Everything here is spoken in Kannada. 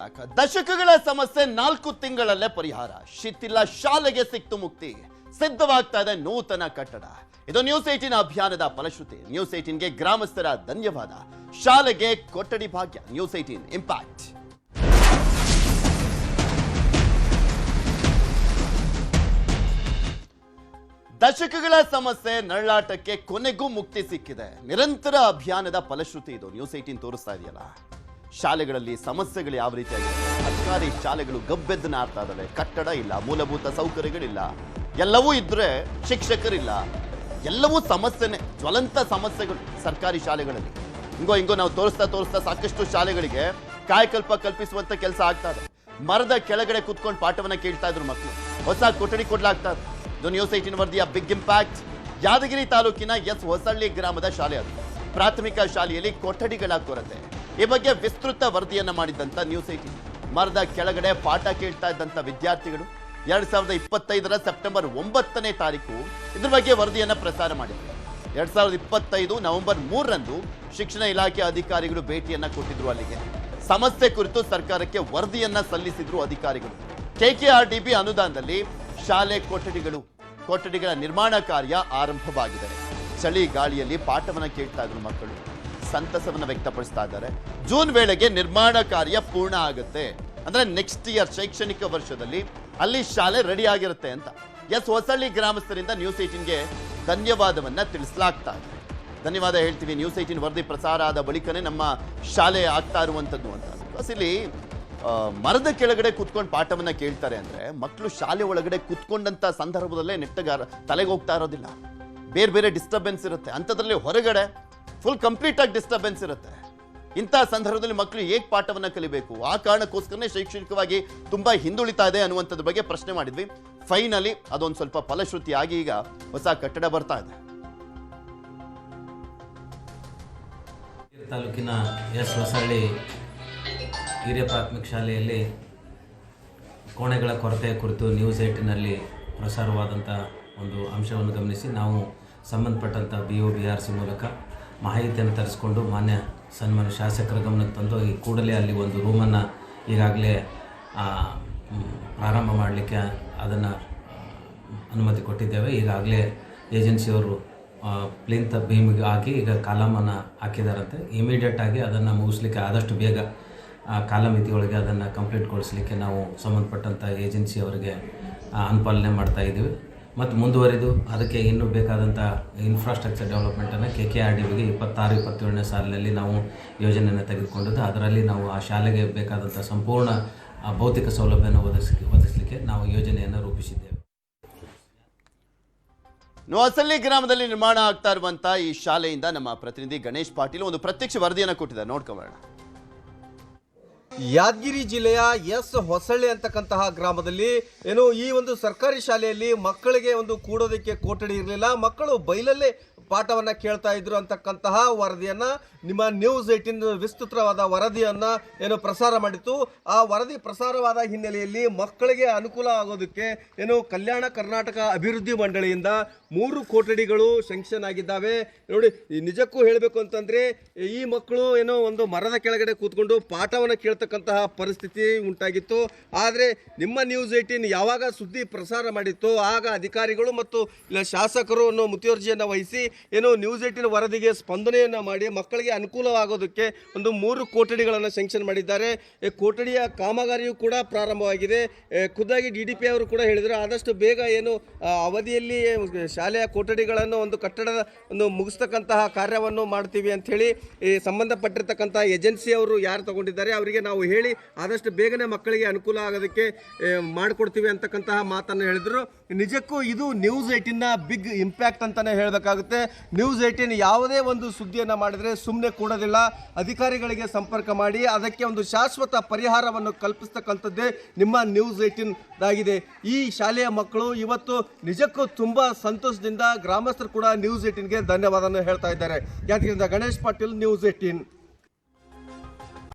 ಬ್ಯಾಕ್. ದಶಕಗಳ ಸಮಸ್ಯೆ 4 ತಿಂಗಳಲ್ಲೇ ಪರಿಹಾರ. ಶಿಥಿಲ ಶಾಲೆಗೆ ಸಿಕ್ತು ಮುಕ್ತಿ. ಸಿದ್ಧವಾಗ್ತಾ ಇದೆ ನೂತನ ಕಟ್ಟಡ. ಇದು ನ್ಯೂಸ್ 18 ಅಭಿಯಾನದ ಫಲಶ್ರುತಿ. ನ್ಯೂಸ್ 18ಗೆ ಗ್ರಾಮಸ್ಥರ ಧನ್ಯವಾದ. ಶಾಲೆಗೆ ಕೊಠಡಿ ಭಾಗ್ಯ. News 18 impact. ದಶಕಗಳ ಸಮಸ್ಯೆ ನರಳಾಟಕ್ಕೆ ಕೊನೆಗೂ ಮುಕ್ತಿ ಸಿಕ್ಕಿದೆ. ನಿರಂತರ ಅಭಿಯಾನದ ಫಲಶ್ರುತಿ ಇದು. ನ್ಯೂಸ್ 18 ತೋರಿಸ್ತಾ ಇದೆಯಲ್ಲ, ಶಾಲೆಗಳಲ್ಲಿ ಸಮಸ್ಯೆಗಳು ಯಾವ ರೀತಿಯಾಗಿದೆ. ಸರ್ಕಾರಿ ಶಾಲೆಗಳು ಗಬ್ಬೆದ್ದು ನಾರ್ತಾ ಇದ್ದಾವೆ. ಕಟ್ಟಡ ಇಲ್ಲ, ಮೂಲಭೂತ ಸೌಕರ್ಯಗಳಿಲ್ಲ, ಎಲ್ಲವೂ ಇದ್ರೆ ಶಿಕ್ಷಕರಿಲ್ಲ, ಎಲ್ಲವೂ ಸಮಸ್ಯೆನೆ, ಜ್ವಲಂತ ಸಮಸ್ಯೆಗಳು ಸರ್ಕಾರಿ ಶಾಲೆಗಳಲ್ಲಿ. ಹಿಂಗೋ ನಾವು ತೋರಿಸ್ತಾ ಸಾಕಷ್ಟು ಶಾಲೆಗಳಿಗೆ ಕಾಯಕಲ್ಪ ಕಲ್ಪಿಸುವಂತ ಕೆಲಸ ಆಗ್ತಾ ಇದೆ. ಮರದ ಕೆಳಗಡೆ ಕುತ್ಕೊಂಡು ಪಾಠವನ್ನ ಕೇಳ್ತಾ ಇದ್ರು ಮಕ್ಕಳು. ಹೊಸ ಕೊಠಡಿ ಕೊಡ್ಲಾಗ್ತಾ ಇದೆ. ಇದು ನ್ಯೂಸ್ 18 ವರದಿಯ ಬಿಗ್ ಇಂಪ್ಯಾಕ್ಟ್. ಯಾದಗಿರಿ ತಾಲೂಕಿನ ಹೊಸಳ್ಳಿ ಗ್ರಾಮದ ಶಾಲೆ ಅದು. ಪ್ರಾಥಮಿಕ ಶಾಲೆಯಲ್ಲಿ ಕೊಠಡಿಗಳ ಕೊರತೆ. ಈ ಬಗ್ಗೆ ವಿಸ್ತೃತ ವರದಿಯನ್ನ ಮಾಡಿದ್ದಂತ ನ್ಯೂಸ್ 18 ಮರದ ಕೆಳಗಡೆ ಪಾಠ ಕೇಳ್ತಾ ಇದ್ದಂತ ವಿದ್ಯಾರ್ಥಿಗಳು 2025 ಸೆಪ್ಟೆಂಬರ್ 9ನೇ ತಾರೀಕು ಇದ್ರ ಬಗ್ಗೆ ವರದಿಯನ್ನ ಪ್ರಸಾರ ಮಾಡಿದ್ರು. 2025 ನವೆಂಬರ್ 3ರಂದು ಶಿಕ್ಷಣ ಇಲಾಖೆ ಅಧಿಕಾರಿಗಳು ಭೇಟಿಯನ್ನ ಕೊಟ್ಟಿದ್ರು. ಅಲ್ಲಿಗೆ ಸಮಸ್ಯೆ ಕುರಿತು ಸರ್ಕಾರಕ್ಕೆ ವರದಿಯನ್ನ ಸಲ್ಲಿಸಿದ್ರು ಅಧಿಕಾರಿಗಳು. KKRDB ಅನುದಾನದಲ್ಲಿ ಶಾಲೆ ಕೊಠಡಿಗಳ ನಿರ್ಮಾಣ ಕಾರ್ಯ ಆರಂಭವಾಗಿದೆ. ಚಳಿ ಗಾಳಿಯಲ್ಲಿ ಪಾಠವನ್ನ ಕೇಳ್ತಾ ಇದ್ರು ಮಕ್ಕಳು. ಸಂತಸವನ್ನ ವ್ಯಕ್ತಪಡಿಸ್ತಾ ಇದ್ದಾರೆ. ಜೂನ್ ವೇಳೆಗೆ ನಿರ್ಮಾಣ ಕಾರ್ಯ ಪೂರ್ಣ ಆಗುತ್ತೆ. ಅಂದ್ರೆ ನೆಕ್ಸ್ಟ್ ಇಯರ್ ಶೈಕ್ಷಣಿಕ ವರ್ಷದಲ್ಲಿ ಅಲ್ಲಿ ಶಾಲೆ ರೆಡಿ ಆಗಿರುತ್ತೆ ಅಂತ. ಹೊಸಳ್ಳಿ ಗ್ರಾಮಸ್ಥರಿಂದ ನ್ಯೂಸ್ 18ಗೆ ಧನ್ಯವಾದವನ್ನ ತಿಳಿಸಲಾಗ್ತಾ ಇದೆ. ಧನ್ಯವಾದ ಹೇಳ್ತೀವಿ. ನ್ಯೂಸ್ 18 ವರದಿ ಪ್ರಸಾರ ಆದ ಬಳಿಕನೇ ನಮ್ಮ ಶಾಲೆ ಆಗ್ತಾ ಇರುವಂತದ್ದು ಅಂತ. ಬಿಕಾಸ್ ಇಲ್ಲಿ ಮರದ ಕೆಳಗಡೆ ಕುತ್ಕೊಂಡು ಪಾಠವನ್ನ ಕೇಳ್ತಾರೆ ಅಂದ್ರೆ ಮಕ್ಕಳು ಶಾಲೆ ಒಳಗಡೆ ಕುತ್ಕೊಂಡಂತ ಸಂದರ್ಭದಲ್ಲೇ ನೆಟ್ಟಗಾರ ತಲೆಗೆ ಹೋಗ್ತಾ ಇರೋದಿಲ್ಲ. ಬೇರೆ ಡಿಸ್ಟರ್ಬೆನ್ಸ್ ಇರುತ್ತೆ. ಅಂಥದ್ರಲ್ಲಿ ಹೊರಗಡೆ ಫುಲ್ ಕಂಪ್ಲೀಟ್ ಆಗಿ ಡಿಸ್ಟರ್ಬೆನ್ಸ್ ಇರುತ್ತೆ. ಇಂಥ ಸಂದರ್ಭದಲ್ಲಿ ಮಕ್ಕಳು ಹೇಗೆ ಪಾಠವನ್ನ ಕಲಿಬೇಕು? ಆ ಕಾರಣಕ್ಕೋಸ್ಕರನೇ ಶೈಕ್ಷಣಿಕವಾಗಿ ತುಂಬಾ ಹಿಂದುಳಿತಾ ಇದೆ ಅನ್ನುವಂಥದ್ರ ಬಗ್ಗೆ ಪ್ರಶ್ನೆ ಮಾಡಿದ್ವಿ. ಫೈನಲಿ ಅದೊಂದು ಸ್ವಲ್ಪ ಫಲಶ್ರುತಿಯಾಗಿ ಈಗ ಹೊಸ ಕಟ್ಟಡ ಬರ್ತಾ ಇದೆ. ತಾಲೂಕಿನ ಹೊಸಳ್ಳಿ ಹಿರಿಯ ಪ್ರಾಥಮಿಕ ಶಾಲೆಯಲ್ಲಿ ಕೋಣೆಗಳ ಕೊರತೆಯ ಕುರಿತು ನ್ಯೂಸ್ 18ನಲ್ಲಿ ಪ್ರಸಾರವಾದಂಥ ಒಂದು ಅಂಶವನ್ನು ಗಮನಿಸಿ ನಾವು ಸಂಬಂಧಪಟ್ಟಂಥ BO BRC ಮೂಲಕ ಮಾಹಿತಿಯನ್ನು ತರಿಸ್ಕೊಂಡು ಮಾನ್ಯ ಸನ್ಮಾನ್ಯ ಶಾಸಕರ ಗಮನಕ್ಕೆ ತಂದು ಈ ಕೂಡಲೇ ಅಲ್ಲಿ ಒಂದು ರೂಮನ್ನು ಈಗಾಗಲೇ ಪ್ರಾರಂಭ ಮಾಡಲಿಕ್ಕೆ ಅದನ್ನು ಅನುಮತಿ ಕೊಟ್ಟಿದ್ದೇವೆ. ಈಗಾಗಲೇ ಏಜೆನ್ಸಿಯವರು ಪ್ಲಿಂತ್ ಬೀಮಿಗೆ ಹಾಕಿ ಈಗ ಕಾಲಮನ್ನು ಹಾಕಿದಾರಂತೆ. ಇಮಿಡಿಯೇಟಾಗಿ ಅದನ್ನು ಮುಗಿಸ್ಲಿಕ್ಕೆ ಆದಷ್ಟು ಬೇಗ ಕಾಲಮಿತಿಯೊಳಗೆ ಅದನ್ನು ಕಂಪ್ಲೀಟ್ಗೊಳಿಸಲಿಕ್ಕೆ ನಾವು ಸಂಬಂಧಪಟ್ಟಂಥ ಏಜೆನ್ಸಿಯವರಿಗೆ ಅನುಪಾಲನೆ ಮಾಡ್ತಾಯಿದ್ದೀವಿ. ಮತ್ತು ಮುಂದುವರಿದು ಅದಕ್ಕೆ ಇನ್ನೂ ಬೇಕಾದಂಥ ಇನ್ಫ್ರಾಸ್ಟ್ರಕ್ಚರ್ ಡೆವಲಪ್ಮೆಂಟನ್ನು KKRDBಗೆ 26-27ನೇ ಸಾಲಿನಲ್ಲಿ ನಾವು ಯೋಜನೆಯನ್ನು ತೆಗೆದುಕೊಂಡಿದ್ದು, ಅದರಲ್ಲಿ ನಾವು ಆ ಶಾಲೆಗೆ ಬೇಕಾದಂಥ ಸಂಪೂರ್ಣ ಭೌತಿಕ ಸೌಲಭ್ಯವನ್ನು ಒದಗಿಸಲಿಕ್ಕೆ ನಾವು ಯೋಜನೆಯನ್ನು ರೂಪಿಸಿದ್ದೇವೆ. ಹೊಸಳ್ಳಿ ಗ್ರಾಮದಲ್ಲಿ ನಿರ್ಮಾಣ ಆಗ್ತಾ ಇರುವಂಥ ಈ ಶಾಲೆಯಿಂದ ನಮ್ಮ ಪ್ರತಿನಿಧಿ ಗಣೇಶ್ ಪಾಟೀಲ್ ಒಂದು ಪ್ರತ್ಯಕ್ಷ ವರದಿಯನ್ನು ಕೊಟ್ಟಿದ್ದಾರೆ. ನೋಡ್ಕೊಳ್ಳೋಣ. ಯಾದಗಿರಿ ಜಿಲ್ಲೆಯ ಹೊಸಳ್ಳಿ ಅಂತಕ್ಕಂತಹ ಗ್ರಾಮದಲ್ಲಿ ಏನು ಈ ಒಂದು ಸರ್ಕಾರಿ ಶಾಲೆಯಲ್ಲಿ ಮಕ್ಕಳಿಗೆ ಒಂದು ಕೂಡೋದಕ್ಕೆ ಕೊಠಡಿ ಇರಲಿಲ್ಲ. ಮಕ್ಕಳು ಬೈಲಲ್ಲೇ ಪಾಠವನ್ನು ಕೇಳ್ತಾ ಇದ್ರು ಅಂತಕ್ಕಂತಹ ವರದಿಯನ್ನ ನಿಮ್ಮ ನ್ಯೂಸ್ 18 ವಿಸ್ತೃತವಾದ ವರದಿಯನ್ನ ಏನು ಪ್ರಸಾರ ಮಾಡಿತ್ತು. ಆ ವರದಿ ಪ್ರಸಾರವಾದ ಹಿನ್ನೆಲೆಯಲ್ಲಿ ಮಕ್ಕಳಿಗೆ ಅನುಕೂಲ ಆಗೋದಕ್ಕೆ ಏನು ಕಲ್ಯಾಣ ಕರ್ನಾಟಕ ಅಭಿವೃದ್ಧಿ ಮಂಡಳಿಯಿಂದ 3 ಕೊಠಡಿಗಳು ಸ್ಯಾಂಕ್ಷನ್ ಆಗಿದ್ದಾವೆ. ನೋಡಿ, ನಿಜಕ್ಕೂ ಹೇಳಬೇಕು ಅಂತಂದ್ರೆ ಈ ಮಕ್ಕಳು ಏನೋ ಒಂದು ಮರದ ಕೆಳಗಡೆ ಕೂತ್ಕೊಂಡು ಪಾಠವನ್ನು ಕೇಳ್ತಕ್ಕಂತಹ ಪರಿಸ್ಥಿತಿ ಉಂಟಾಗಿತ್ತು. ಆದರೆ ನಿಮ್ಮ ನ್ಯೂಸ್ 18 ಯಾವಾಗ ಸುದ್ದಿ ಪ್ರಸಾರ ಮಾಡಿತ್ತು ಆಗ ಅಧಿಕಾರಿಗಳು ಮತ್ತು ಶಾಸಕರು ಅನ್ನೋ ಮುತುವರ್ಜಿಯನ್ನು ವಹಿಸಿ ಏನು ನ್ಯೂಸ್ 18 ವರದಿಗೆ ಸ್ಪಂದನೆಯನ್ನು ಮಾಡಿ ಮಕ್ಕಳಿಗೆ ಅನುಕೂಲವಾಗೋದಕ್ಕೆ ಒಂದು 3 ಕೊಠಡಿಗಳನ್ನು ಸ್ಯಾಂಕ್ಷನ್ ಮಾಡಿದ್ದಾರೆ. ಕೊಠಡಿಯ ಕಾಮಗಾರಿಯೂ ಕೂಡ ಪ್ರಾರಂಭವಾಗಿದೆ. ಖುದ್ದಾಗಿ DDP ಅವರು ಕೂಡ ಹೇಳಿದರು ಆದಷ್ಟು ಬೇಗ ಏನು ಅವಧಿಯಲ್ಲಿ ಶಾಲೆಯ ಕೊಠಡಿಗಳನ್ನು ಒಂದು ಕಟ್ಟಡದ ಒಂದು ಮುಗಿಸ್ತಕ್ಕಂತಹ ಕಾರ್ಯವನ್ನು ಮಾಡ್ತೀವಿ ಅಂಥೇಳಿ ಈ ಸಂಬಂಧಪಟ್ಟಿರ್ತಕ್ಕಂಥ ಏಜೆನ್ಸಿಯವರು ಯಾರು ತಗೊಂಡಿದ್ದಾರೆ ಅವರಿಗೆ ನಾವು ಹೇಳಿ ಆದಷ್ಟು ಬೇಗನೆ ಮಕ್ಕಳಿಗೆ ಅನುಕೂಲ ಆಗೋದಕ್ಕೆ ಮಾಡಿಕೊಡ್ತೀವಿ ಅಂತಕ್ಕಂತಹ ಮಾತನ್ನು ಹೇಳಿದರು. ನಿಜಕ್ಕೂ ಇದು ನ್ಯೂಸ್ 18ನ ಬಿಗ್ ಇಂಪ್ಯಾಕ್ಟ್ ಅಂತಲೇ ಹೇಳಬೇಕಾಗುತ್ತೆ. ನ್ಯೂಸ್ 18 ಯಾವುದೇ ಒಂದು ಸುದ್ದಿಯನ್ನು ಮಾಡಿದರೆ ಸುಮ್ಮನೆ ಕೂಡೋದಿಲ್ಲ. ಅಧಿಕಾರಿಗಳಿಗೆ ಸಂಪರ್ಕ ಮಾಡಿ ಅದಕ್ಕೆ ಒಂದು ಶಾಶ್ವತ ಪರಿಹಾರವನ್ನು ಕಲ್ಪಿಸ್ತಕ್ಕಂಥದ್ದೇ ನಿಮ್ಮ ನ್ಯೂಸ್ 18 ಈ ಶಾಲೆಯ ಮಕ್ಕಳು ಇವತ್ತು ನಿಜಕ್ಕೂ ತುಂಬ ಸಂತೋಷದಿಂದ ಗ್ರಾಮಸ್ಥರು ಕೂಡ ನ್ಯೂಸ್ 18ಗೆ ಧನ್ಯವಾದವನ್ನು ಹೇಳ್ತಾ ಇದ್ದಾರೆ. ಯಾದಗಿರಿಯಿಂದ ಗಣೇಶ್ ಪಾಟೀಲ್, ನ್ಯೂಸ್ 18.